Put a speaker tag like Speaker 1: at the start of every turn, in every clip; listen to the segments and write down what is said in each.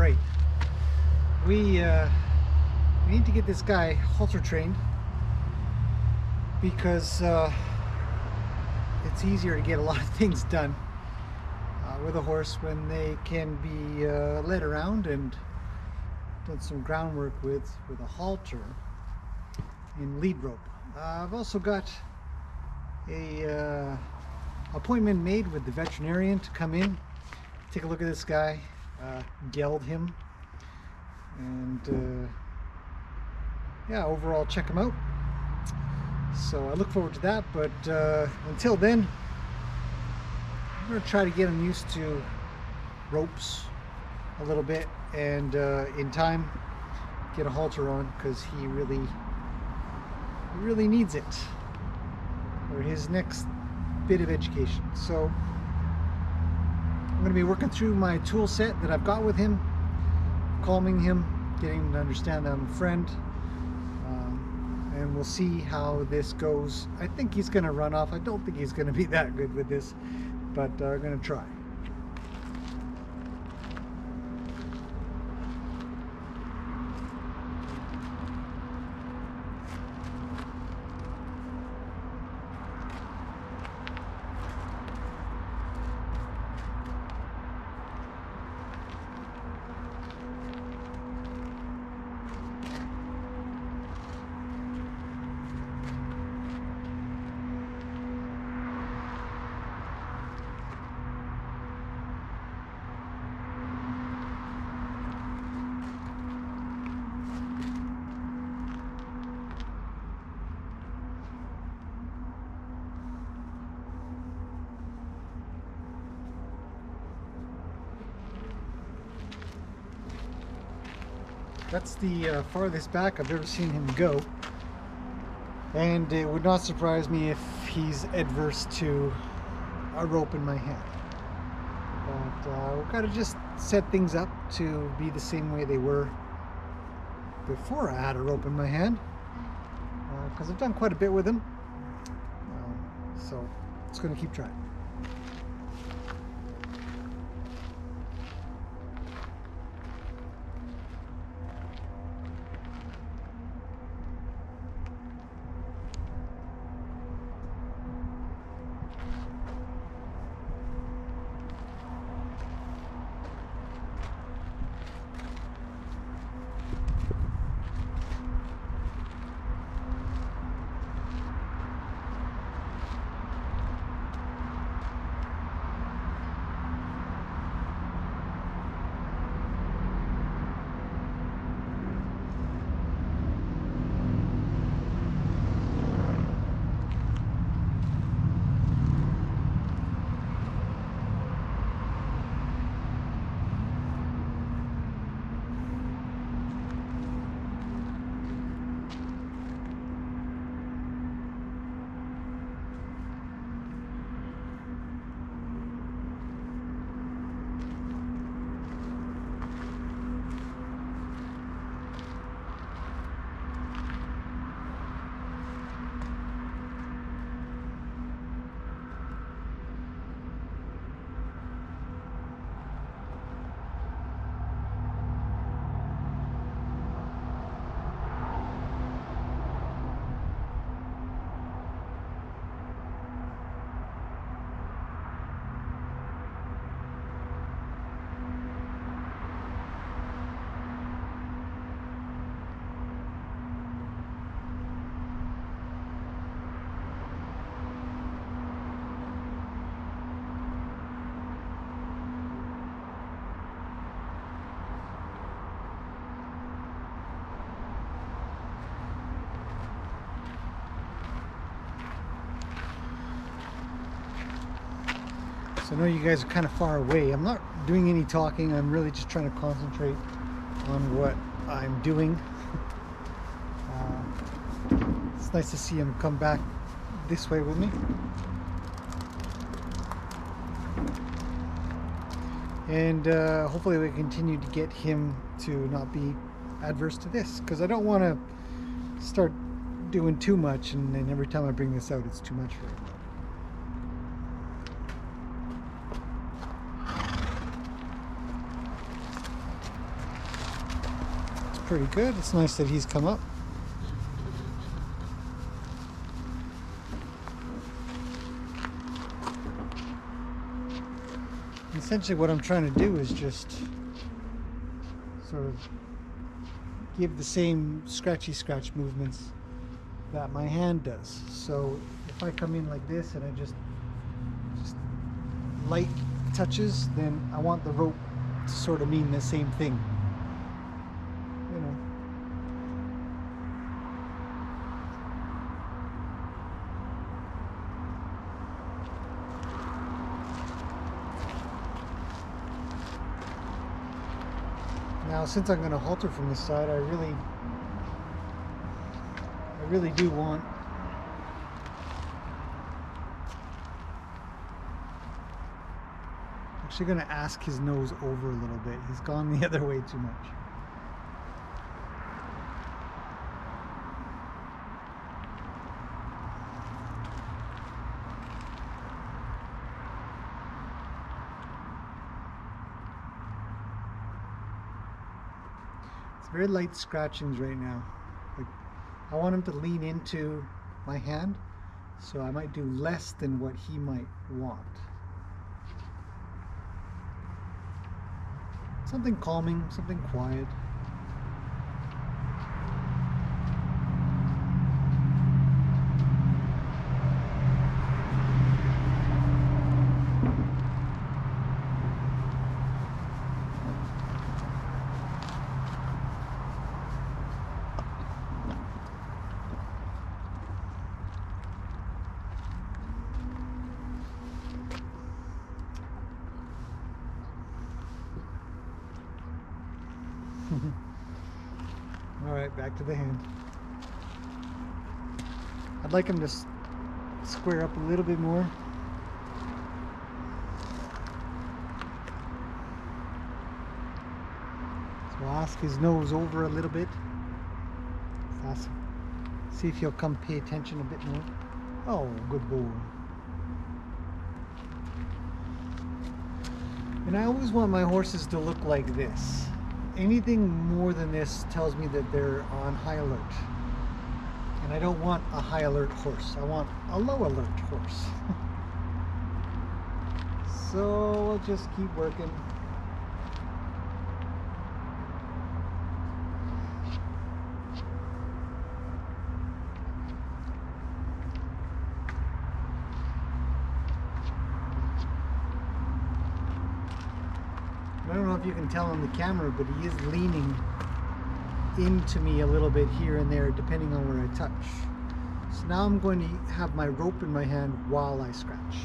Speaker 1: Right. We need to get this guy halter trained because it's easier to get a lot of things done with a horse when they can be led around and done some groundwork with a halter and lead rope. I've also got a appointment made with the veterinarian to come in, take a look at this guy, geld him, and yeah, overall check him out. So I look forward to that, but until then, I'm going to try to get him used to ropes a little bit, and in time get a halter on, because he really needs it for his next bit of education. So I'm going to be working through my tool set that I've got with him, calming him, getting him to understand that I'm a friend, and we'll see how this goes. I think he's going to run off. I don't think he's going to be that good with this, but I'm going to try. That's the farthest back I've ever seen him go, and it would not surprise me if he's adverse to a rope in my hand. But we've got to just set things up to be the same way they were before I had a rope in my hand, because I've done quite a bit with him, so it's going to keep trying. So I know you guys are kind of far away. I'm not doing any talking. I'm really just trying to concentrate on what I'm doing. It's nice to see him come back this way with me. And hopefully we continue to get him to not be adverse to this, because I don't want to start doing too much and then every time I bring this out it's too much for him. pretty good. It's nice that he's come up. Essentially what I'm trying to do is just sort of give the same scratchy scratch movements that my hand does. So if I come in like this and I just light touches, then I want the rope to sort of mean the same thing. You know. Now, since I'm going to halter from this side, I really do want actually going to ask his nose over a little bit. He's gone the other way too much. It's very light scratchings right now. Like, I want him to lean into my hand, so I might do less than what he might want. Something calming, something quiet. All right, back to the hand. I'd like him to square up a little bit more. So I'll ask his nose over a little bit. See if he'll come pay attention a bit more. Oh, good boy. And I always want my horses to look like this. Anything more than this tells me that they're on high alert. And I don't want a high alert horse. I want a low alert horse. So we'll just keep working. I don't know if you can tell on the camera, but he is leaning into me a little bit here and there, depending on where I touch. So now I'm going to have my rope in my hand while I scratch.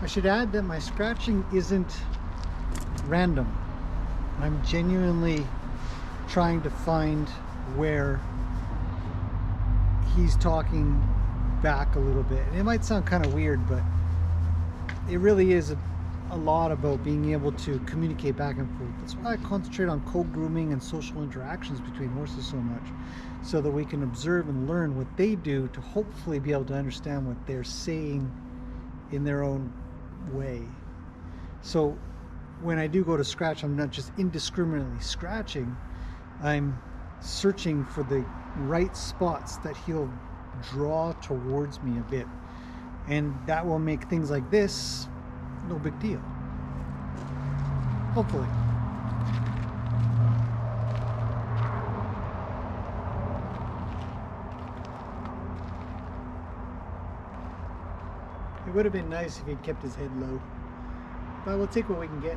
Speaker 1: I should add that my scratching isn't random. I'm genuinely trying to find where he's talking back a little bit. And it might sound kind of weird, but it really is a lot about being able to communicate back and forth. That's why I concentrate on co-grooming and social interactions between horses so much, so that we can observe and learn what they do to hopefully be able to understand what they're saying in their own way. So when I do go to scratch, I'm not just indiscriminately scratching, I'm searching for the right spots that he'll draw towards me a bit, and that will make things like this no big deal, hopefully. It would have been nice if he'd kept his head low, but we'll take what we can get.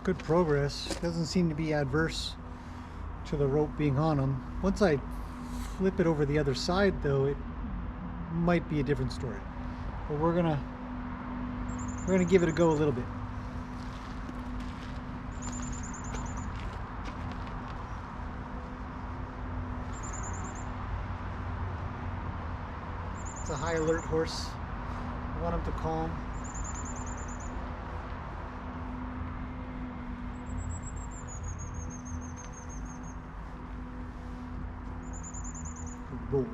Speaker 1: good progress. Doesn't seem to be adverse to the rope being on him. Once I flip it over the other side though, it might be a different story. But we're gonna give it a go a little bit. It's a high alert horse. I want him to calm. Roll.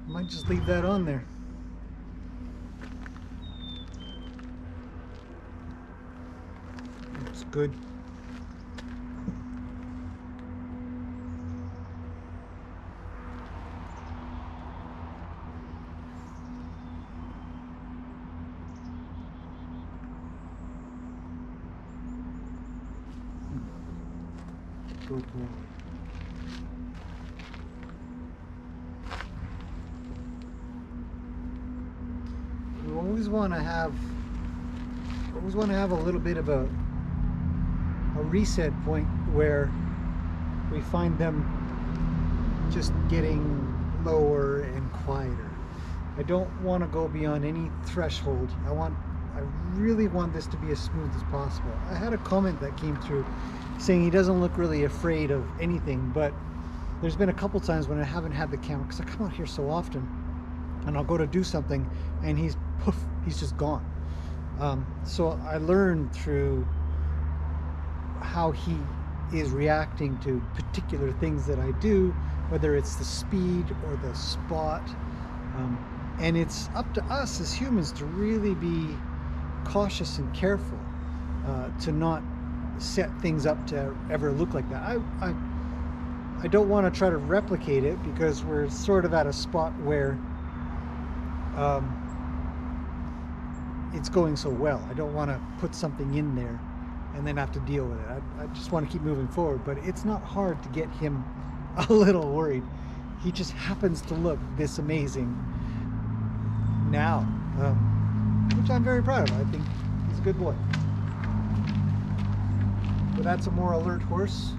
Speaker 1: Might just leave that on there. It's good. Good boy. We always want to have a little bit of a reset point where we find them just getting lower and quieter. I don't want to go beyond any threshold. I really want this to be as smooth as possible. I had a comment that came through saying he doesn't look really afraid of anything, but there's been a couple times when I haven't had the camera, because I come out here so often and I'll go to do something and he's just gone. So I learned through how he is reacting to particular things that I do, whether it's the speed or the spot, and it's up to us as humans to really be cautious and careful, to not set things up to ever look like that. I don't want to try to replicate it because we're sort of at a spot where it's going so well. I don't want to put something in there and then have to deal with it. I just want to keep moving forward, but it's not hard to get him a little worried. He just happens to look this amazing now, which I'm very proud of. I think he's a good boy. But that's a more alert horse.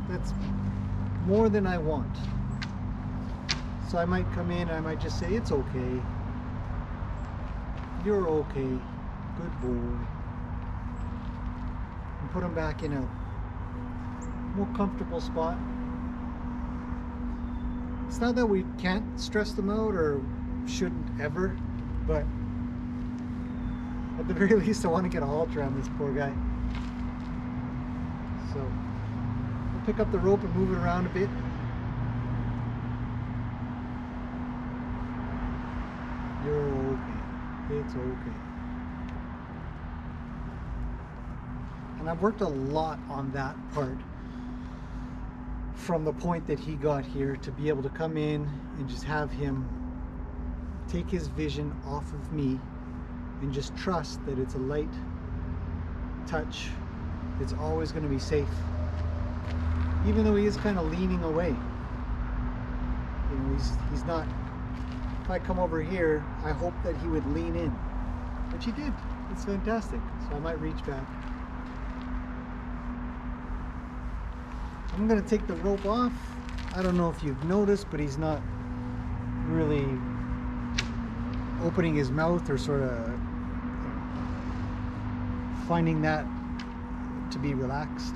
Speaker 1: That's more than I want. So I might come in and I might just say, it's okay. You're okay. Good boy. And put him back in a more comfortable spot. It's not that we can't stress them out or shouldn't ever, but at the very least I want to get a halter on this poor guy. So we'll pick up the rope and move it around a bit. You're okay. It's okay. And I've worked a lot on that part from the point that he got here to be able to come in and just have him take his vision off of me and just trust that it's a light touch. It's always going to be safe. Even though he is kind of leaning away. You know, he's not. If I come over here, I hope that he would lean in. Which he did. It's fantastic. So I might reach back. I'm going to take the rope off. I don't know if you've noticed, but he's not really opening his mouth or sort of finding that to be relaxed.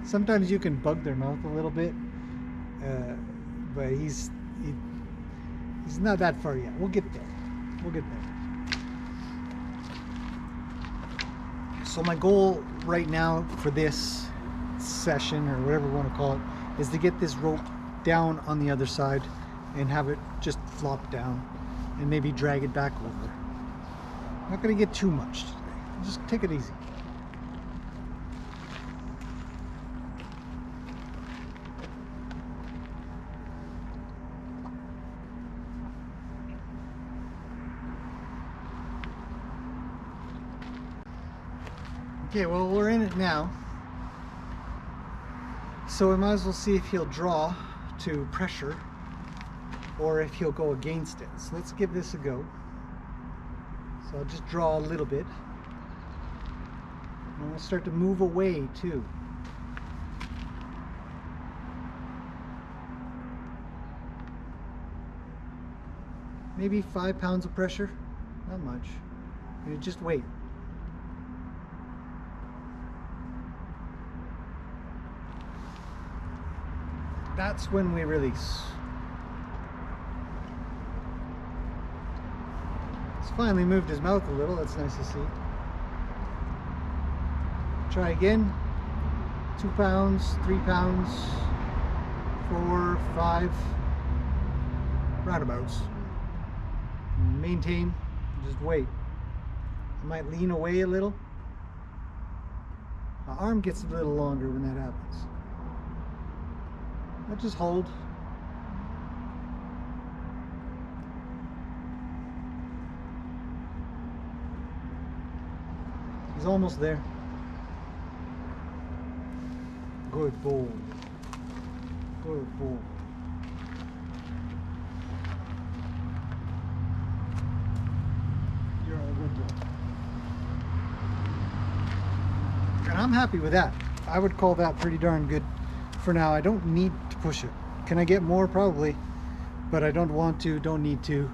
Speaker 1: Sometimes you can bug their mouth a little bit, but he's not that far yet. We'll get there. We'll get there. So my goal right now for this session, or whatever we want to call it, is to get this rope down on the other side and have it just flop down and maybe drag it back over. I'm not going to get too much today. Just take it easy. Okay, well, we're in it now. So we might as well see if he'll draw to pressure or if he'll go against it. So let's give this a go. So I'll just draw a little bit. And we'll start to move away too. Maybe 5 pounds of pressure, not much. You just wait. That's when we release. He's finally moved his mouth a little, that's nice to see. Try again. 2 pounds, 3 pounds, 4, 5, roundabouts. Maintain, just wait. I might lean away a little. My arm gets a little longer when that happens. I just hold. He's almost there. Good boy. Good boy. You're a good boy. And I'm happy with that. I would call that pretty darn good for now. I don't need to push it. Can I get more? Probably. But I don't want to, don't need to.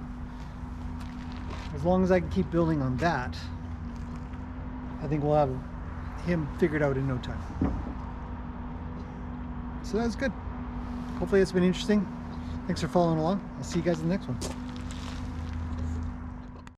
Speaker 1: As long as I can keep building on that, I think we'll have him figured out in no time. So that's good. Hopefully it's been interesting. Thanks for following along. I'll see you guys in the next one.